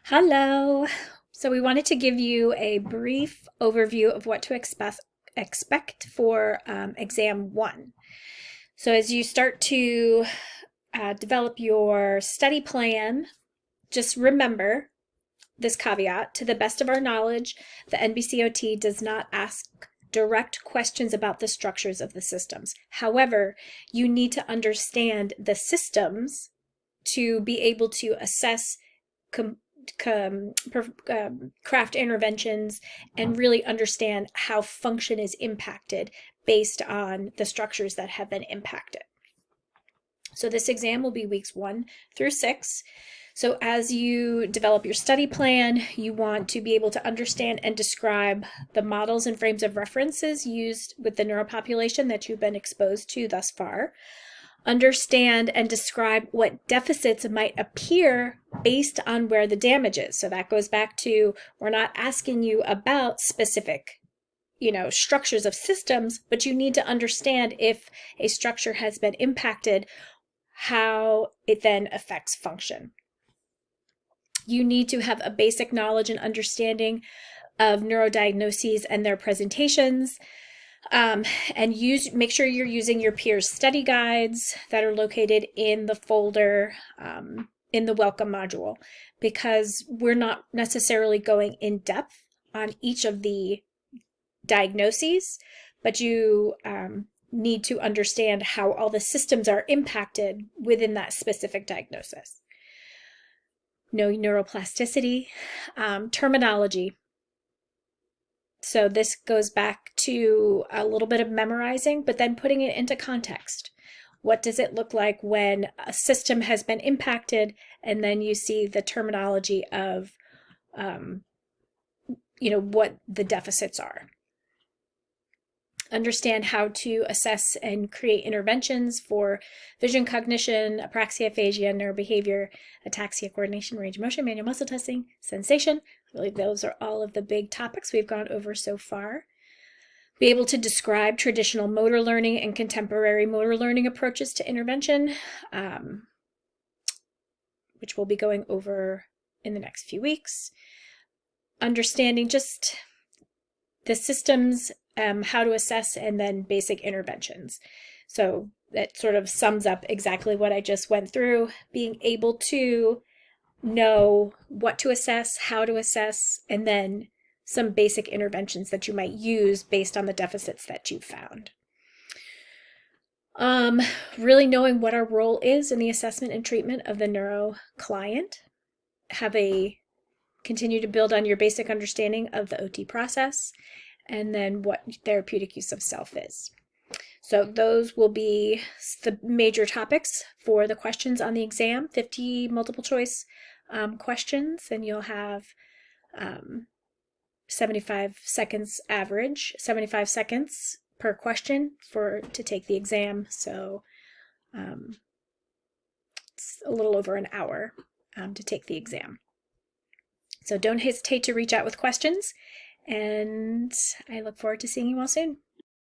Hello. So we wanted to give you a brief overview of what to expect for exam one. So as you start to develop your study plan, just remember this caveat. To the best of our knowledge, the NBCOT does not ask direct questions about the structures of the systems. However, you need to understand the systems to be able to assess craft interventions and really understand how function is impacted based on the structures that have been impacted. So this exam will be weeks 1 through 6. So as you develop your study plan, you want to be able to understand and describe the models and frames of references used with the neuropopulation that you've been exposed to thus far. Understand and describe what deficits might appear based on where the damage is. So that goes back to, we're not asking you about specific, structures of systems, but you need to understand if a structure has been impacted, how it then affects function. You need to have a basic knowledge and understanding of neurodiagnoses and their presentations. And make sure you're using your peers' study guides that are located in the folder in the welcome module, because we're not necessarily going in depth on each of the diagnoses, but you need to understand how all the systems are impacted within that specific diagnosis. Know neuroplasticity, terminology. So this goes back to a little bit of memorizing, but then putting it into context. What does it look like when a system has been impacted, and then you see the terminology of, what the deficits are. Understand how to assess and create interventions for vision, cognition, apraxia, aphasia, neurobehavior, ataxia, coordination, range of motion, manual muscle testing, sensation. I believe those are all of the big topics we've gone over so far. Be able to describe traditional motor learning and contemporary motor learning approaches to intervention, which we'll be going over in the next few weeks. Understanding just the systems, how to assess, and then basic interventions. So that sort of sums up exactly what I just went through, being able to know what to assess, how to assess, and then some basic interventions that you might use based on the deficits that you've found. Really knowing what our role is in the assessment and treatment of the neuro client. Continue to build on your basic understanding of the OT process, and then what therapeutic use of self is. So those will be the major topics for the questions on the exam. 50 multiple choice questions, and you'll have 75 seconds average, 75 seconds per question to take the exam. So it's a little over an hour to take the exam. So don't hesitate to reach out with questions, and I look forward to seeing you all soon.